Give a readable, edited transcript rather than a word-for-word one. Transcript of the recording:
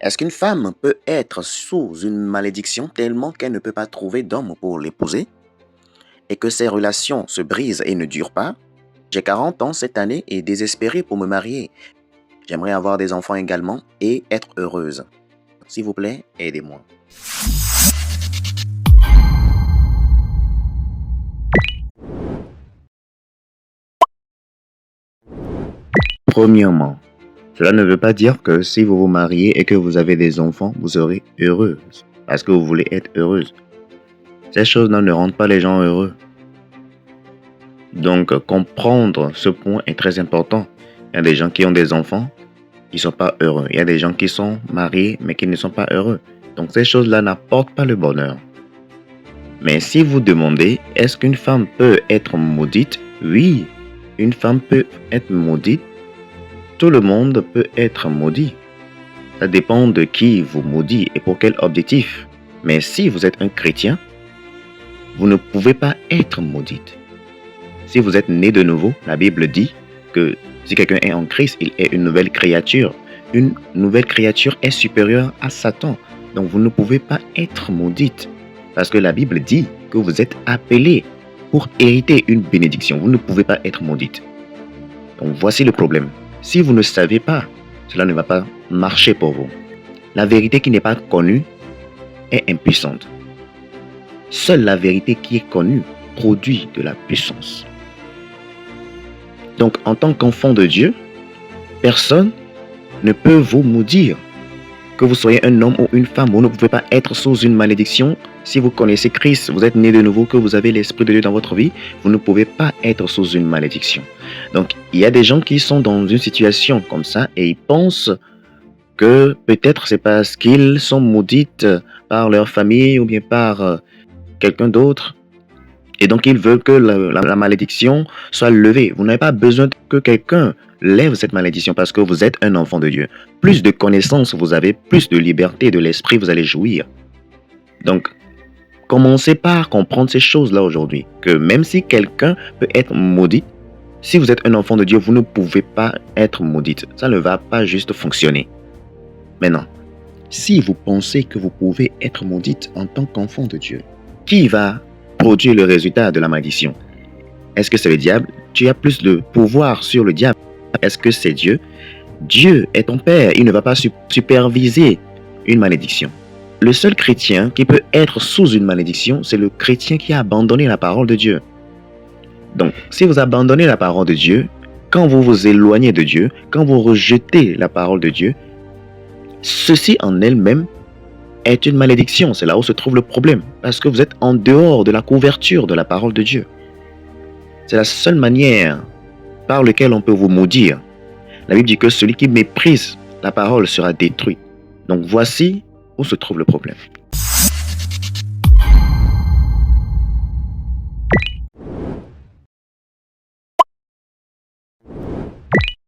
Est-ce qu'une femme peut être sous une malédiction tellement qu'elle ne peut pas trouver d'homme pour l'épouser et que ses relations se brisent et ne durent pas? J'ai 40 ans cette année et désespéré pour me marier. J'aimerais avoir des enfants également et être heureuse. S'il vous plaît, aidez-moi. Premièrement, cela ne veut pas dire que si vous vous mariez et que vous avez des enfants, vous serez heureuse parce que vous voulez être heureuse. Ces choses-là ne rendent pas les gens heureux. Donc, comprendre ce point est très important. Il y a des gens qui ont des enfants, qui ne sont pas heureux. Il y a des gens qui sont mariés, mais qui ne sont pas heureux. Donc, ces choses-là n'apportent pas le bonheur. Mais si vous demandez, est-ce qu'une femme peut être maudite? Oui, une femme peut être maudite. Tout le monde peut être maudit. Ça dépend de qui vous maudit et pour quel objectif. Mais si vous êtes un chrétien, vous ne pouvez pas être maudite. Si vous êtes né de nouveau, la Bible dit que si quelqu'un est en Christ, il est une nouvelle créature. Une nouvelle créature est supérieure à Satan. Donc vous ne pouvez pas être maudite. Parce que la Bible dit que vous êtes appelé pour hériter une bénédiction. Vous ne pouvez pas être maudite. Donc voici le problème. Si vous ne savez pas, cela ne va pas marcher pour vous. La vérité qui n'est pas connue est impuissante. Seule la vérité qui est connue produit de la puissance. Donc, en tant qu'enfant de Dieu, personne ne peut vous maudire. Que vous soyez un homme ou une femme, vous ne pouvez pas être sous une malédiction. Si vous connaissez Christ, vous êtes né de nouveau, que vous avez l'Esprit de Dieu dans votre vie, vous ne pouvez pas être sous une malédiction. Donc, il y a des gens qui sont dans une situation comme ça et ils pensent que peut-être c'est parce qu'ils sont maudits par leur famille ou bien par quelqu'un d'autre. Et donc, ils veulent que la malédiction soit levée. Vous n'avez pas besoin que quelqu'un lève cette malédiction parce que vous êtes un enfant de Dieu. Plus de connaissances vous avez, plus de liberté de l'esprit vous allez jouir. Donc, commencez par comprendre ces choses-là aujourd'hui. Que même si quelqu'un peut être maudit, si vous êtes un enfant de Dieu, vous ne pouvez pas être maudite. Ça ne va pas juste fonctionner. Maintenant, si vous pensez que vous pouvez être maudite en tant qu'enfant de Dieu, qui va produire le résultat de la malédiction? Est-ce que c'est le diable? Tu as plus de pouvoir sur le diable. Est-ce que c'est Dieu? Dieu est ton Père. Il ne va pas superviser une malédiction. Le seul chrétien qui peut être sous une malédiction, c'est le chrétien qui a abandonné la parole de Dieu. Donc, si vous abandonnez la parole de Dieu, quand vous vous éloignez de Dieu, quand vous rejetez la parole de Dieu, ceci en elle-même est une malédiction. C'est là où se trouve le problème. Parce que vous êtes en dehors de la couverture de la parole de Dieu. C'est la seule manière par laquelle on peut vous maudire. La Bible dit que celui qui méprise la parole sera détruit. Donc voici où se trouve le problème.